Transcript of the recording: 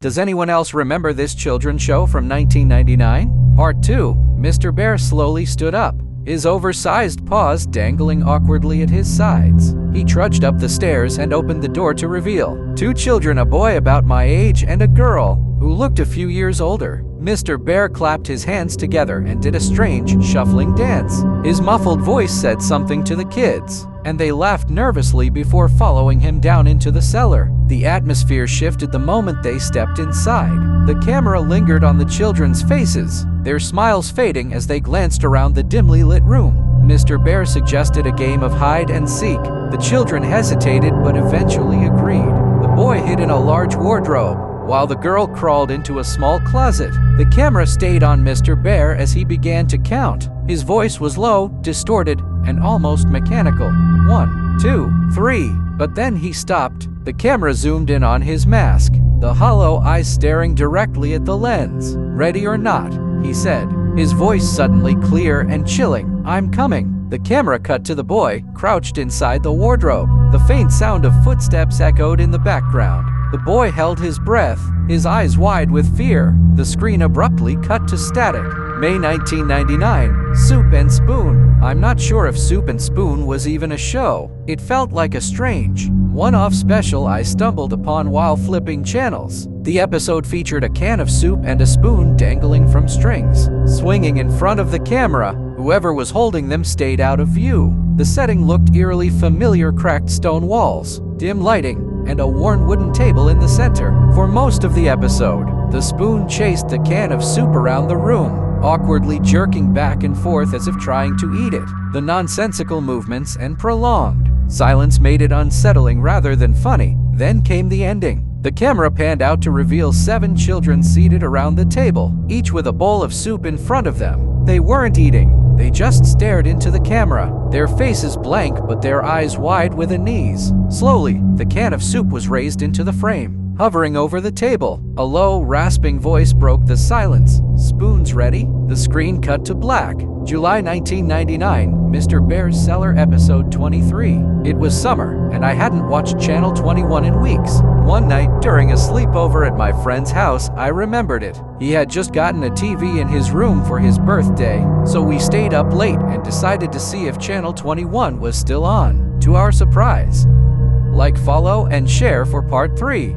Does anyone else remember this children's show from 1999? Part 2. Mr. Bear slowly stood up, his oversized paws dangling awkwardly at his sides. He trudged up the stairs and opened the door to reveal two children, a boy about my age and a girl who looked a few years older. Mr. Bear clapped his hands together and did a strange, shuffling dance. His muffled voice said something to the kids, and they laughed nervously before following him down into the cellar. The atmosphere shifted the moment they stepped inside. The camera lingered on the children's faces, their smiles fading as they glanced around the dimly lit room. Mr. Bear suggested a game of hide and seek. The children hesitated but eventually agreed. The boy hid in a large wardrobe, while the girl crawled into a small closet. The camera stayed on Mr. Bear as he began to count. His voice was low, distorted, and almost mechanical. 1, 2, 3. But then he stopped. The camera zoomed in on his mask, the hollow eyes staring directly at the lens. "Ready or not," he said, his voice suddenly clear and chilling. "I'm coming." The camera cut to the boy, crouched inside the wardrobe. The faint sound of footsteps echoed in the background. The boy held his breath, his eyes wide with fear. The screen abruptly cut to static. May 1999, Soup and Spoon. I'm not sure if Soup and Spoon was even a show. It felt like a strange, one-off special I stumbled upon while flipping channels. The episode featured a can of soup and a spoon dangling from strings, swinging in front of the camera. Whoever was holding them stayed out of view. The setting looked eerily familiar: cracked stone walls, dim lighting, and a worn wooden table in the center. For most of the episode, the spoon chased the can of soup around the room, awkwardly jerking back and forth as if trying to eat it. The nonsensical movements and prolonged silence made it unsettling rather than funny. Then came the ending. The camera panned out to reveal 7 children seated around the table, each with a bowl of soup in front of them. They weren't eating. They just stared into the camera, their faces blank but their eyes wide with unease. Slowly, the can of soup was raised into the frame, hovering over the table. A low, rasping voice broke the silence. "Spoons ready?" The screen cut to black. July 1999, Mr. Bear's Cellar, episode 23. It was summer, and I hadn't watched Channel 21 in weeks. One night, during a sleepover at my friend's house, I remembered it. He had just gotten a TV in his room for his birthday, so we stayed up late and decided to see if Channel 21 was still on. To our surprise, like, follow, and share for part 3.